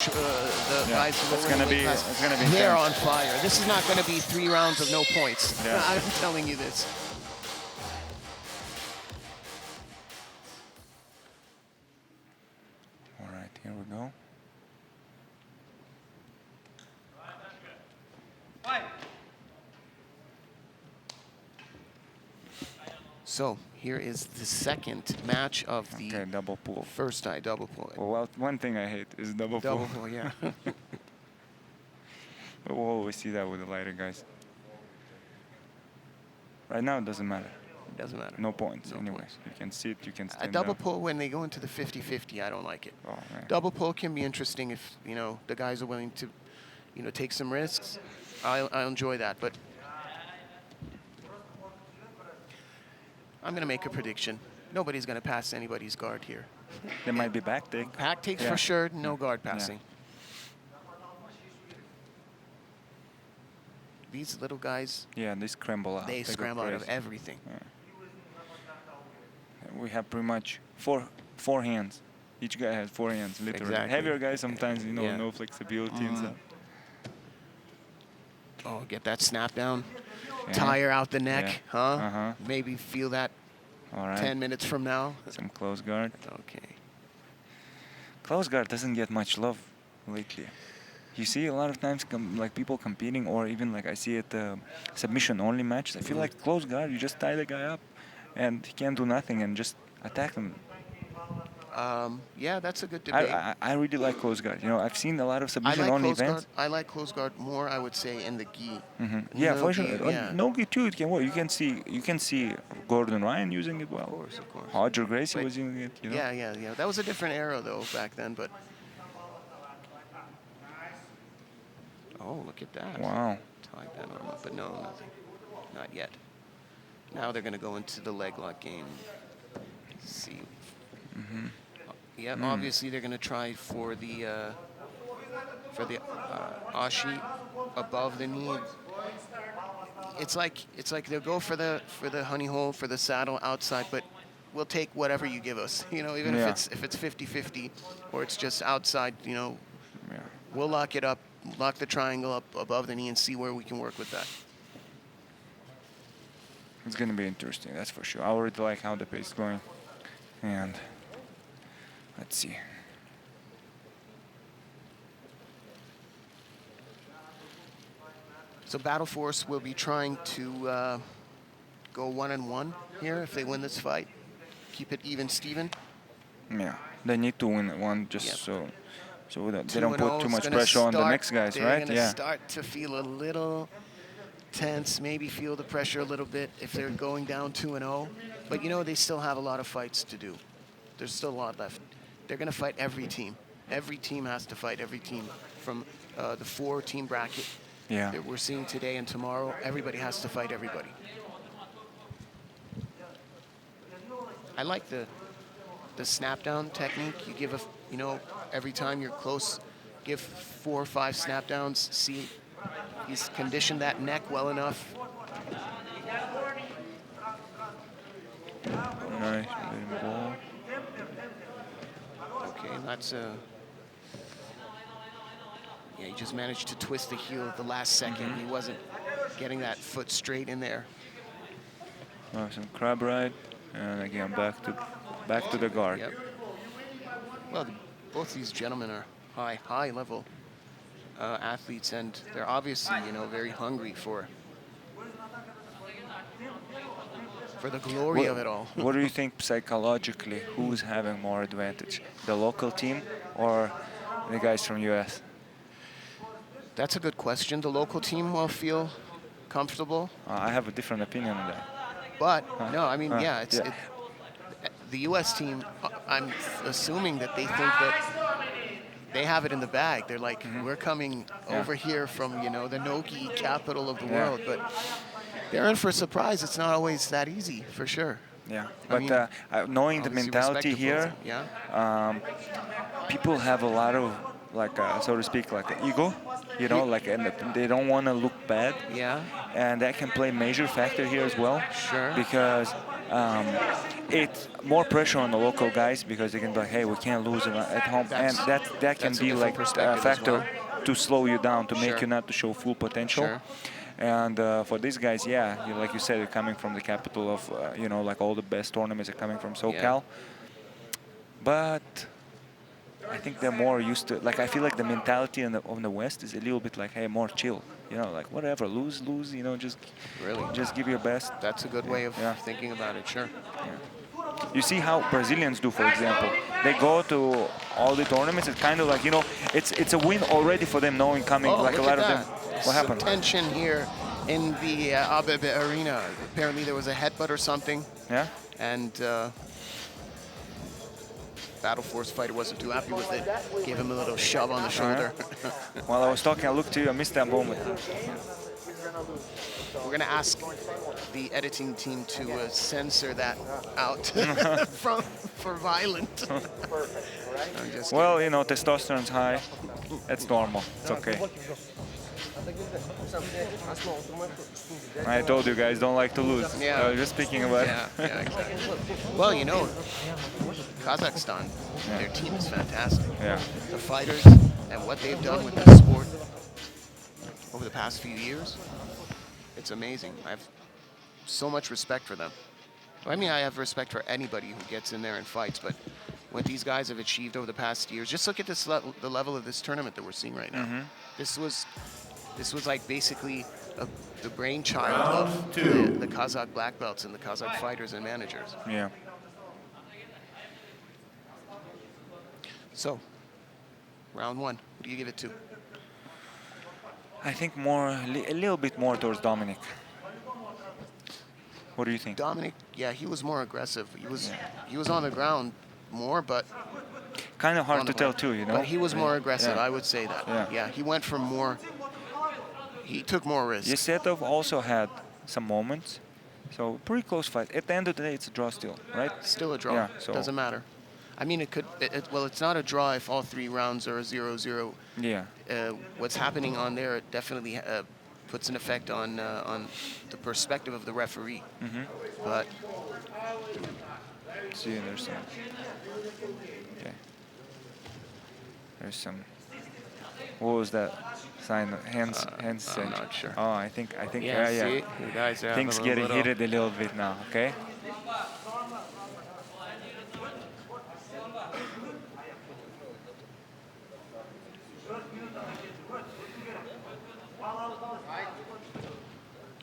the guys who it's gonna be they're intense. on fire. This is not going to be 3 rounds of no points. Yeah. I'm telling you this. All right, here we go. So here is the second match of the double pull. first eye double pull. Well, one thing I hate is double pull. Double pull, yeah. But we'll always see that with the lighter guys. Right now, it doesn't matter. It doesn't matter. No points, No anyways. points. You can sit, you can A stand double up. pull when they go into the 50-50, I don't like it. Oh, man. Double pull can be interesting if, you know, the guys are willing to, you know, take some risks. I'll enjoy that, but I'm going to make a prediction. Nobody's going to pass anybody's guard here. There might be back take. Back takes Yeah. for sure, no guard passing. These little guys, Yeah, they scramble out. they go scramble out of crazy. everything. We have pretty much four hands. Each guy has 4 hands, literally. Exactly. Heavier guys sometimes, you know, Yeah. no flexibility and stuff. Oh, get that snap down. Yeah. Tire out the neck, Yeah. huh? Uh-huh. Maybe feel that All right. 10 minutes from now. Some close guard. Okay. Close guard doesn't get much love lately. You see a lot of times like people competing, or even like I see at the submission only matches. I feel like close guard, you just tie the guy up and he can't do nothing and just attack him. Yeah, that's a good debate. I really like close guard. You know, I've seen a lot of I submission like only close events. guard. I like close guard more, I would say, in the gi. Yeah, No for sure. gi, yeah. No gi too, it can work. You can see Gordon Ryan using it well. Of course. Roger Gracie But- was using it. You know? Yeah. That was a different era, though, back then, but... Oh, look at that. Wow. Tied that arm up, but no, nothing. Not yet. Now they're going to go into the leg lock game. Let's see. Yeah, obviously they're going to try for the ashi above the knee. It's like they'll go for the honey hole, for the saddle outside, but we'll take whatever you give us. You know, even Yeah. if it's 50-50 or it's just outside, you know, Yeah. we'll lock it up, lock the triangle up above the knee and see where we can work with that. It's going to be interesting, that's for sure. I already like how the pace is going. And let's see. So Battle Force will be trying to go 1-1 here if they win this fight. Keep it even, Steven. Yeah, they need to win one just Yep. so that they don't put 2-0 too is much gonna pressure on the start- next guys, they're right? gonna Yeah. start to feel a little tense, maybe feel the pressure a little bit if they're going down 2-0. But you know, they still have a lot of fights to do. There's still a lot left. They're going to fight every team. Every team has to fight every team from the 4-team bracket Yeah. that we're seeing today and tomorrow. Everybody has to fight everybody. I like the snap down technique. You give you know, every time you're close, give 4 or 5 snap downs. See, he's conditioned that neck well enough. Nice. Ball. Okay, that's yeah, he just managed to twist the heel at the last second. He wasn't getting that foot straight in there. Some crab ride, and again back to the guard. Yep. Well, both these gentlemen are high level athletes, and they're obviously, you know, very hungry for the glory of it all. What do you think psychologically? Who's having more advantage, the local team or the guys from US? That's a good question. The local team will feel comfortable, I have a different opinion on that. but no, I mean, yeah, yeah. The U.S. team, I'm assuming that they think that they have it in the bag. They're like, we're coming over here from, you know, the no-gi capital of the world, but they're in for a surprise. It's not always that easy, for sure. Yeah, I but mean, knowing the obviously mentality respectable, here, yeah. people have a lot of like so to speak, like an ego, you know, like, and they don't want to look bad, Yeah. and that can play major factor here as well. Sure. Because it's more pressure on the local guys because they can be like, hey, we can't lose at home, and that can That's a be different like a perspective as factor well. to slow you down, to make Sure. you not to show full potential. Sure. And for these guys, yeah, like you said, they're coming from the capital of, you know, like all the best tournaments are coming from SoCal. But I think they're more used to, like, I feel like the mentality on the West is a little bit like, hey, more chill. You know, like, whatever, lose, you know, just give your best. That's a good way of thinking about it, sure. You see how Brazilians do, for example. They go to all the tournaments. It's kind of like, you know, it's a win already for them, knowing coming, like a lot of them. What happened? Some tension here in the Abebe Arena. Apparently there was a headbutt or something. Yeah? And Battle Force fighter wasn't too happy with it. Gave him a little shove on the shoulder. While I was talking, I looked to you. I missed that moment. We're going to ask the editing team to censor that out for violent. Well, you know, testosterone's high. That's normal. It's okay. I told you guys don't like to lose. Yeah. I was just speaking about yeah, exactly. Well, you know, Kazakhstan, their team is fantastic. Yeah. The fighters and what they've done with this sport over the past few years, it's amazing. I have so much respect for them. I mean, I have respect for anybody who gets in there and fights, but what these guys have achieved over the past years, just look at this the level of this tournament that we're seeing right now. This was like basically the brainchild of the Kazakh black belts and the Kazakh fighters and managers. Yeah. So, round one, what do you give it to? I think a little bit more towards Dominic. What do you think? Dominic, yeah, he was more aggressive. He was on the ground more, but kind of hard to tell too, you know. But he was more aggressive. I would say that. Yeah. He went for more. He took more risks. Yessetov also had some moments, so pretty close fight. At the end of the day, it's a draw still, right? Still a draw. Yeah, so doesn't matter. I mean, it could. Well, it's not a draw if all 3 rounds are a 0-0. Yeah. What's happening on there, it definitely puts an effect on the perspective of the referee. But see, there's some. Okay. There's some. What was that sign? Hands. I'm not sure. Oh, I think. Yeah. See, you guys are things getting heated a little bit now. Okay.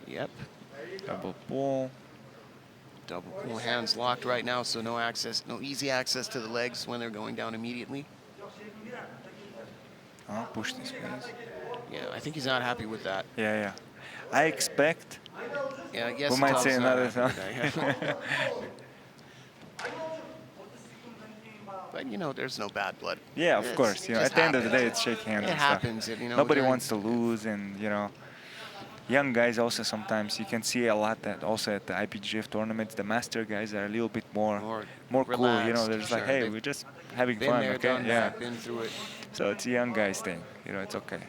Yep. Double pull. Double pull, hands locked right now, so no easy access to the legs when they're going down immediately. Oh, push this, please. Yeah, I think he's not happy with that. Yeah. I expect. Yeah, yes. We might say another time. But you know, there's no bad blood. Yeah, of course. You know, at the end of the day, it's shake hands. It and happens. Stuff. You know, nobody wants to lose, and you know. Young guys also sometimes you can see a lot that also at the IPGF tournaments, the master guys are a little bit more cool. You know, they're just like, hey, we're just having fun. There, okay, done yeah. that, been through it. So it's a young guys thing. You know, it's okay.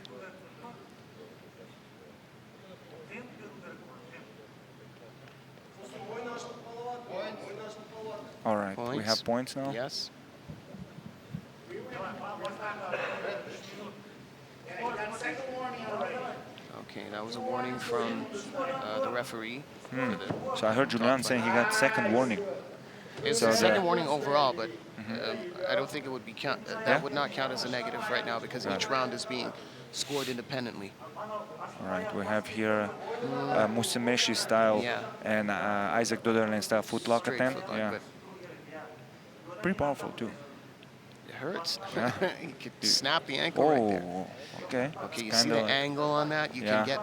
All right, we have points now. Yes. Okay, that was a warning from the referee. So I heard Julian saying he got second warning. It's the second warning overall, but I don't think it would be that would not count as a negative right now because each round is being scored independently. All right, we have here Musameshi style and Isaac Doderlin style footlock attempt. Yeah. Pretty powerful too. It hurts. You could snap the ankle right there. Okay. Okay, you see the angle on that? You can get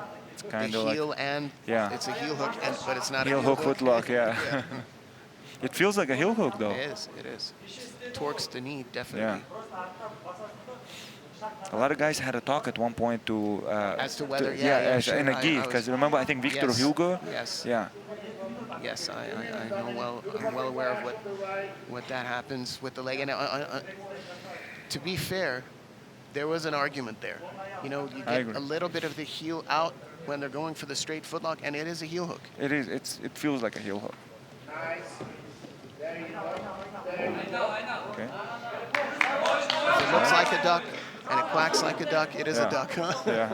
the heel and it's a heel hook, but it's not a heel hook. Footlock, yeah. It feels like a heel hook though. It is. Torques the knee, definitely. Yeah. A lot of guys had a talk at one point to as to whether in a gi, because remember I think Victor Hugo. Yes. Yeah. Yes, I know I'm well aware of what that happens with the leg. And to be fair, there was an argument there. You know, you I get agree. a little bit of the heel out when they're going for the straight footlock, and it is a heel hook. It is. It feels like a heel hook. Okay. If it looks like a duck and it quacks like a duck, it is a Yeah. duck, huh? Yeah.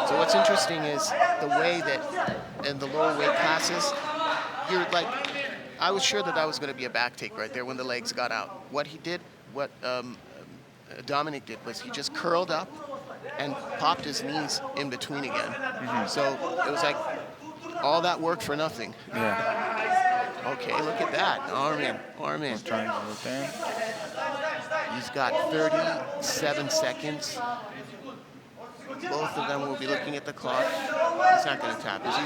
So what's interesting is the way that in the lower weight classes, you're like, I was sure that that was going to be a back take right there when the legs got out. What he did, what Dominic did was he just curled up and popped his knees in between again. So it was like all that work for nothing. Yeah. Okay, look at that. Arm in, arm in. Trying to root in. He's got 37 seconds. Both of them will be looking at the clock. He's not going to tap, is he?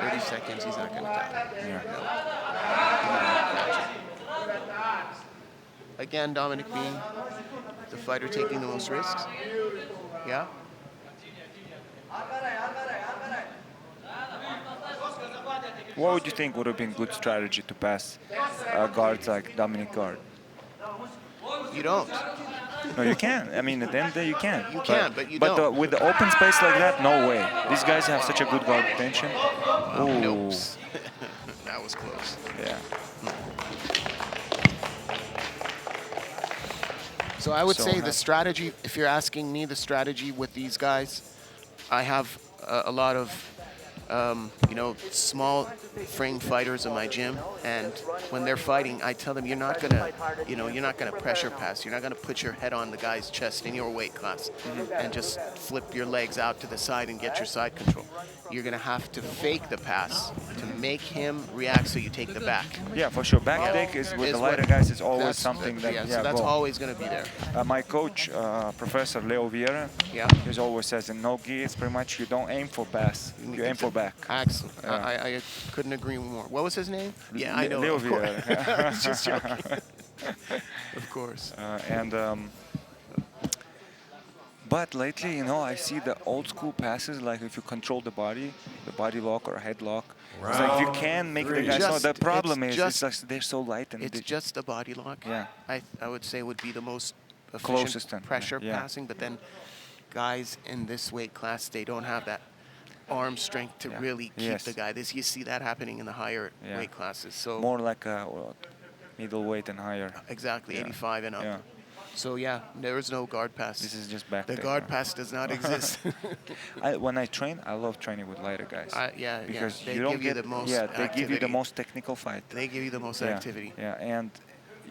30 seconds, he's not going to tap. Yeah. Again, Dominic being the fighter taking the most risks. Yeah? What would you think would have been good strategy to pass guards like Dominic guard? You don't. No, you can. I mean, at the end of the day, you can. You can, but you But don't. with the open space like that, no way. These guys have such a good guard retention. Ooh. Nope. That was close. Yeah. So I would So say ha- the strategy, if you're asking me the strategy with these guys, I have a lot of, small frame fighters in my gym, and when they're fighting, I tell them you're not gonna pressure pass. You're not gonna put your head on the guy's chest in your weight class and just flip your legs out to the side and get your side control. You're gonna have to fake the pass to make him react, so you take the back. Yeah, for sure. Back take is with Is the what- lighter guys is always that's- something that so that's go. always gonna be there. My coach, Professor Leo Vieira, Yeah. he always says in no gi, it's pretty much you don't aim for pass, you aim for back. Excellent. Yeah. I couldn't agree more. What was his name? Yeah, I know. Leo Of course. Vieira. I was just joking. Of course. But lately, I see the old school passes, like if you control the body lock or head lock. It's like if you can make the guys know. The problem is it's like they're so light and It's just a body lock. Yeah. I would say would be the most Closest efficient then, pressure yeah. passing, but then guys in this weight class, they don't have that arm strength to really keep Yes. the guy. You see that happening in the higher Yeah. weight classes. So more like middleweight and higher. exactly, Yeah. 85 and up. Yeah. So yeah, there is no guard pass. This is just back The take, guard yeah. pass does not exist. When I train, I love training with lighter guys. Because They you don't give you get the most they give you the activity. most technical fight. They give you the most Yeah, activity. Yeah, and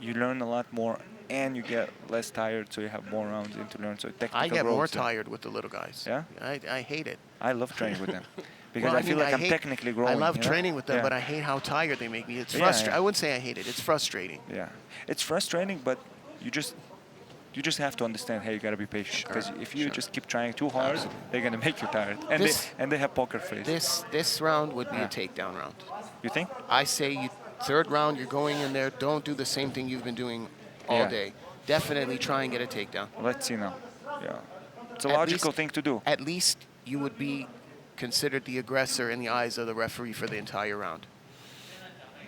you learn a lot more, and you get less tired, so you have more rounds in to learn. So technical I get more growth, tired with the little guys. Yeah? I hate it. I love training with them because Well, I feel mean, like I'm hate- technically growing. I love you know? training with them, Yeah. but I hate how tired they make me. It's Yeah, frustrating. yeah. I wouldn't say I hate it. It's frustrating. Yeah, it's frustrating, but you just have to understand. Hey, you gotta be patient because if you sure. just keep trying too hard, they're gonna make you tired, and This- they have poker face. This round would be Yeah. a takedown round. You think? I say third round, you're going in there. Don't do the same thing you've been doing all Yeah. day. Definitely try and get a takedown. Let's see now. Yeah, it's a At logical least- thing to do. At least you would be considered the aggressor in the eyes of the referee for the entire round.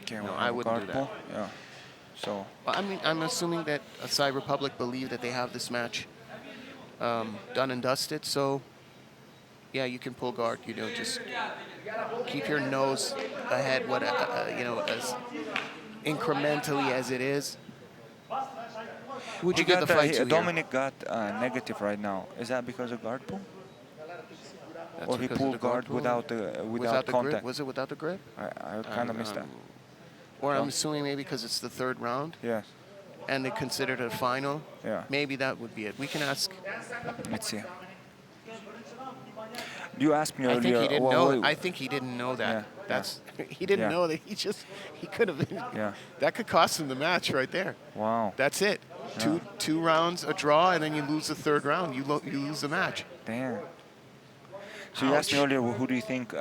Okay, No, we'll I have a wouldn't guard do that. pull. Yeah. So Well, I mean, I'm assuming that Acai Republic believe that they have this match done and dusted. So, yeah, you can pull guard. Just keep your nose ahead. As incrementally as it is. Who'd you he give the got, fight to here? Dominic got negative right now. Is that because of guard pull? That's Or he because of pulled the guard pull? without Without the grip? contact? Was it without the grip? I kind of missed that. Or I'm No. assuming maybe because it's the third round Yes. and they considered it a final. Yeah. Maybe that would be it. We can ask. Let's see. You asked me I earlier. think he didn't well, know. I think he didn't know that. Yeah, That's he didn't Yeah. know that he could have. Yeah. That could cost him the match right there. Wow. That's it. Two rounds, a draw, and then you lose the third round. You lose the match. Damn. So you asked me Ouch. earlier, who do you think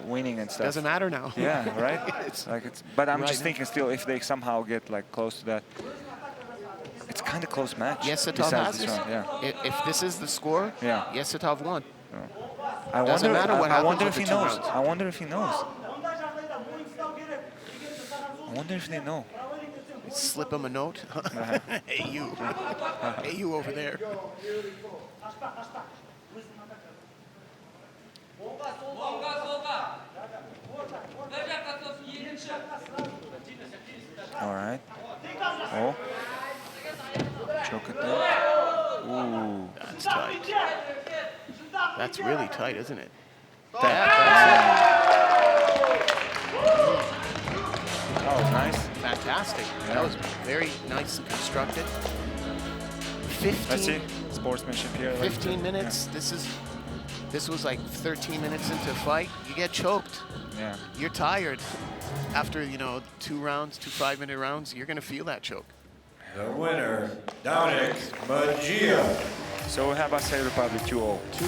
winning and stuff? Doesn't matter now. Yeah, right. But I'm Right just now. thinking still, if they somehow get like close to that, it's kind of close match. Yessetov besides has this this. round, yeah. If this is the score, Yeah. Yessetov won. I Doesn't wonder. matter what I happens wonder with if he the 2 knows. rounds. I wonder if he knows. I wonder if they know. Slip him a note. Hey you. Hey you over there. All right. Oh. Choke it there. Ooh. That's tight. That's really tight, isn't it? That was nice. Fantastic. That was very nice and constructed. Let's see. 15, Sportsmanship here. 15 minutes. This was like 13 minutes into a fight. You get choked. Yeah. You're tired. After, 2 rounds, 2 5-minute rounds, you're going to feel that choke. The winner, Dominic Mejia. So we have Acai Republic 2-0.